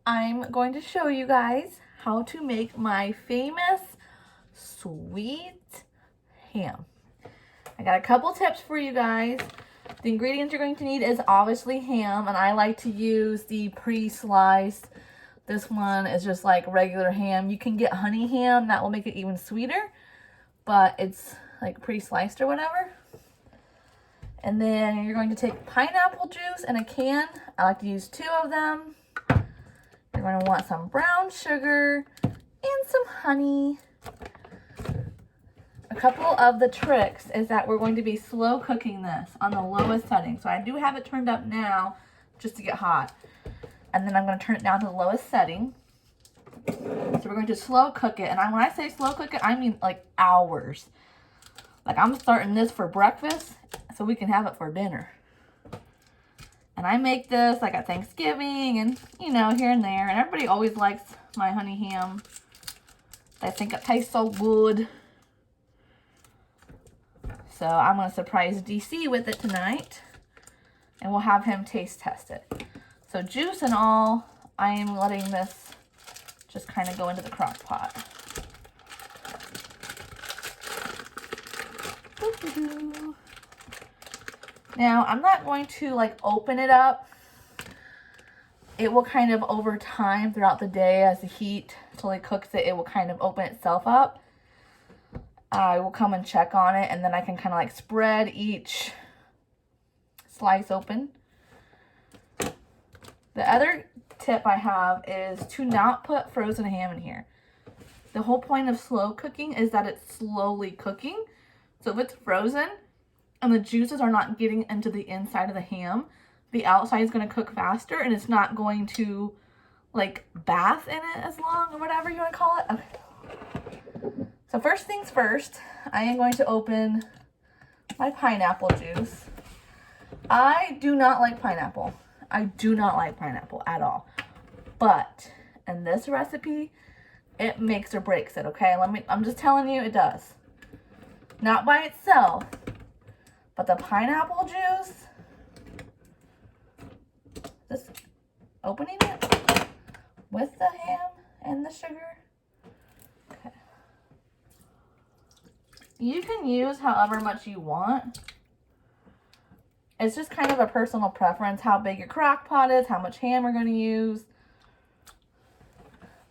I'm going to show you guys how to make my famous sweet ham. I got a couple tips for you guys. The ingredients you're going to need is obviously ham, and I like to use the pre-sliced. This one is just like regular ham. You can get honey ham, that will make it even sweeter, but it's like pre-sliced or whatever. And then you're going to take pineapple juice in a can. I like to use 2 of them. You're going to want some brown sugar and some honey. A couple of the tricks is that we're going to be slow cooking this on the lowest setting. So I do have it turned up now just to get hot. And then I'm going to turn it down to the lowest setting. So we're going to slow cook it. And when I say slow cook it, I mean like hours. Like I'm starting this for breakfast so we can have it for dinner. And I make this like at Thanksgiving and, you know, here and there. And everybody always likes my honey ham. They think it tastes so good. So I'm going to surprise DC with it tonight. And we'll have him taste test it. So juice and all, I am letting this just kind of go into the crock pot. Now, I'm not going to like open it up. It will kind of over time throughout the day as the heat slowly cooks it, it will kind of open itself up. I will come and check on it, and then I can kind of like spread each slice open. The other tip I have is to not put frozen ham in here. The whole point of slow cooking is that it's slowly cooking. So if it's frozen and the juices are not getting into the inside of the ham, the outside is going to cook faster and it's not going to like bath in it as long or whatever you want to call it. Okay. So first things first, I am going to open my pineapple juice. I do not like pineapple. I do not like pineapple at all. But in this recipe, it makes or breaks it, okay? I'm just telling you, it does. Not by itself, but the pineapple juice, just opening it with the ham and the sugar. Okay. You can use however much you want. It's just kind of a personal preference, how big your crock pot is, how much ham we're going to use.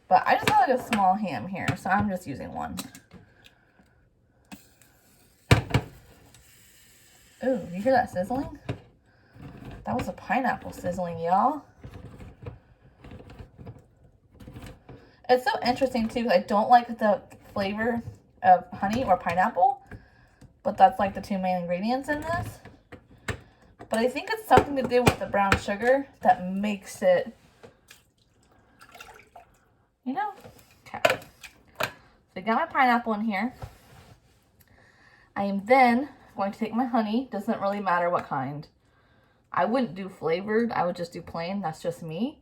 But I just have like a small ham here, so I'm just using one. Ooh, you hear that sizzling? That was a pineapple sizzling, y'all. It's so interesting too, because I don't like the flavor of honey or pineapple, but that's like the 2 main ingredients in this. But I think it's something to do with the brown sugar that makes it, you know? Okay. So I got my pineapple in here. I am then going to take my honey. Doesn't really matter what kind. I wouldn't do flavored. I would just do plain. That's just me.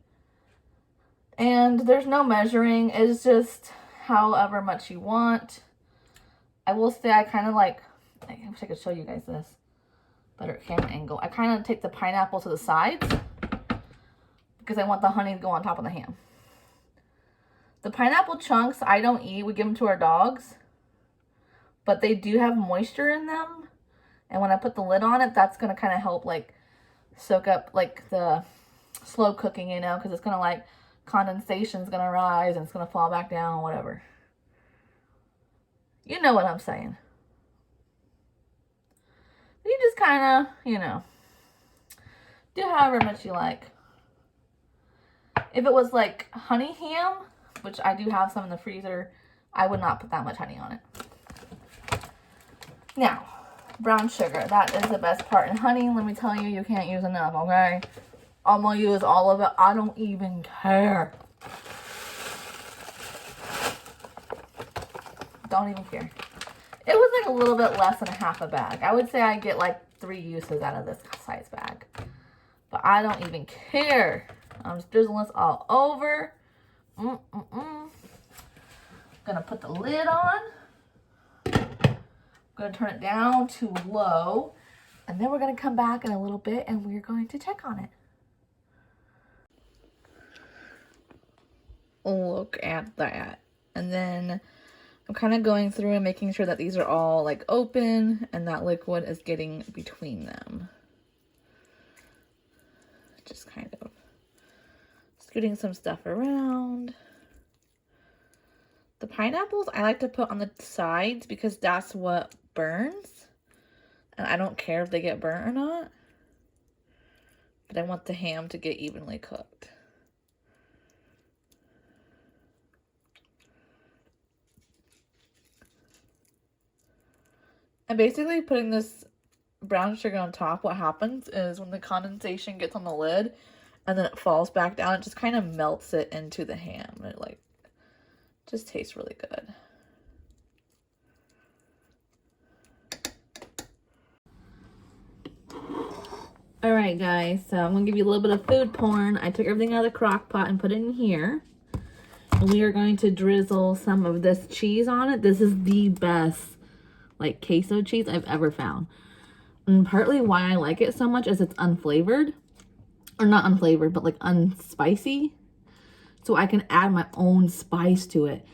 And there's no measuring. It's just however much you want. I will say I kind of like, I wish I could show you guys this. Better camera angle. I kind of take the pineapple to the sides because I want the honey to go on top of the ham. The pineapple chunks I don't eat. We give them to our dogs. But they do have moisture in them. And when I put the lid on it, that's going to kind of help like soak up like the slow cooking, you know, because it's going to like condensation's going to rise and it's going to fall back down, whatever. You know what I'm saying. You just kind of, you know, do however much you like. If it was like honey ham, which I do have some in the freezer, I would not put that much honey on it. Now, brown sugar. That is the best part. And honey, let me tell you, you can't use enough, okay? I'm going to use all of it. I don't even care. Don't even care. It was like a little bit less than half a bag. I would say I get like 3 uses out of this size bag. But I don't even care. I'm just drizzling this all over. Gonna put the lid on. Going to turn it down to low, and then we're going to come back in a little bit and we're going to check on it. Look at that. And then I'm kind of going through and making sure that these are all like open and that liquid is getting between them. Just kind of scooting some stuff around. The pineapples I like to put on the sides because that's what burns. And I don't care if they get burnt or not. But I want the ham to get evenly cooked. And basically putting this brown sugar on top, what happens is when the condensation gets on the lid and then it falls back down, it just kind of melts it into the ham. And it like just tastes really good. All right, guys, so I'm gonna give you a little bit of food porn. I took everything out of the crock pot and put it in here. And we are going to drizzle some of this cheese on it. This is the best, like, queso cheese I've ever found. And partly why I like it so much is it's unflavored. Or not unflavored, but like unspicy. So I can add my own spice to it.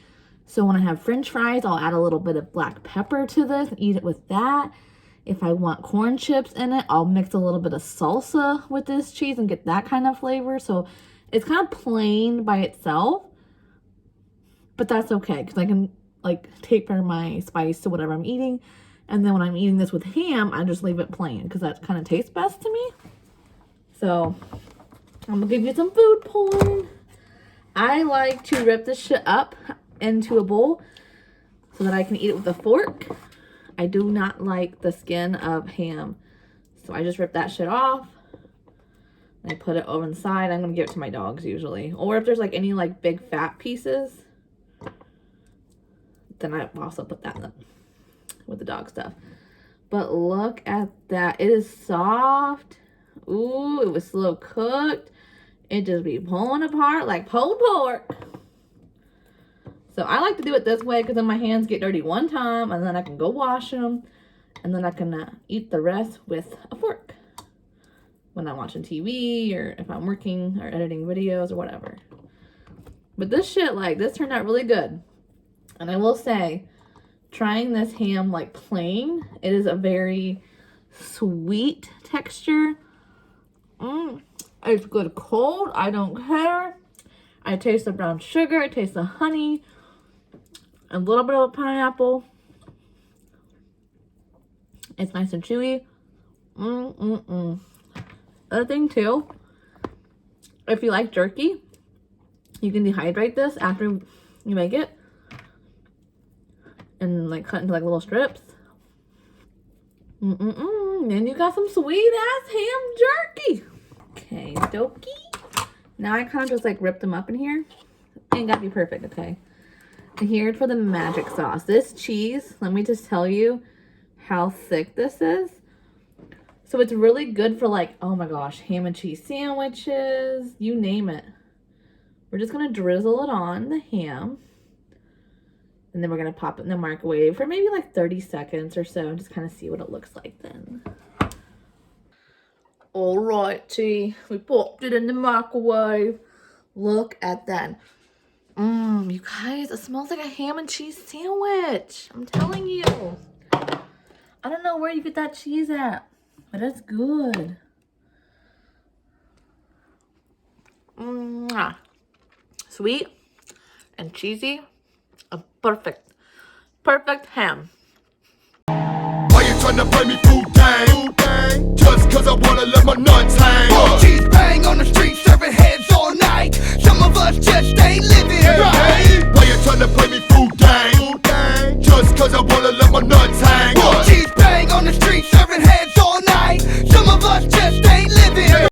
So when I have French fries, I'll add a little bit of black pepper to this and eat it with that. If I want corn chips in it, I'll mix a little bit of salsa with this cheese and get that kind of flavor. So it's kind of plain by itself, but that's okay because I can like taper my spice to whatever I'm eating. And then when I'm eating this with ham, I just leave it plain because that kind of tastes best to me. So I'm gonna give you some food porn. I like to rip this shit up into a bowl so that I can eat it with a fork. I do not like the skin of ham. So I just rip that shit off. And I put it over the side. I'm going to give it to my dogs usually. Or if there's like any like big fat pieces, then I also put that in the, with the dog stuff. But look at that. It is soft. Ooh, it was slow cooked. It just be pulling apart like pulled pork. So I like to do it this way because then my hands get dirty one time and then I can go wash them and then I can eat the rest with a fork when I'm watching TV or if I'm working or editing videos or whatever. But this shit, like, this turned out really good. And I will say, trying this ham like plain, it is a very sweet texture. It's good cold. I don't care. I taste the brown sugar. I taste the honey. A little bit of pineapple. It's nice and chewy. Other thing too, if you like jerky, you can dehydrate this after you make it and like cut into like little strips. Then you got some sweet ass ham jerky. Okay, dokie. Now I kind of just like ripped them up in here. Ain't gotta be perfect, okay? And here for the magic sauce. This cheese, let me just tell you how thick this is. So it's really good for like, oh my gosh, ham and cheese sandwiches, you name it. We're just gonna drizzle it on the ham. And then we're gonna pop it in the microwave for maybe like 30 seconds or so and just kind of see what it looks like then. Alrighty, we popped it in the microwave. Look at that. You guys, it smells like a ham and cheese sandwich. I'm telling you. I don't know where you get that cheese at, but it's good. Sweet and cheesy. A perfect ham. Why you tryna buy me food?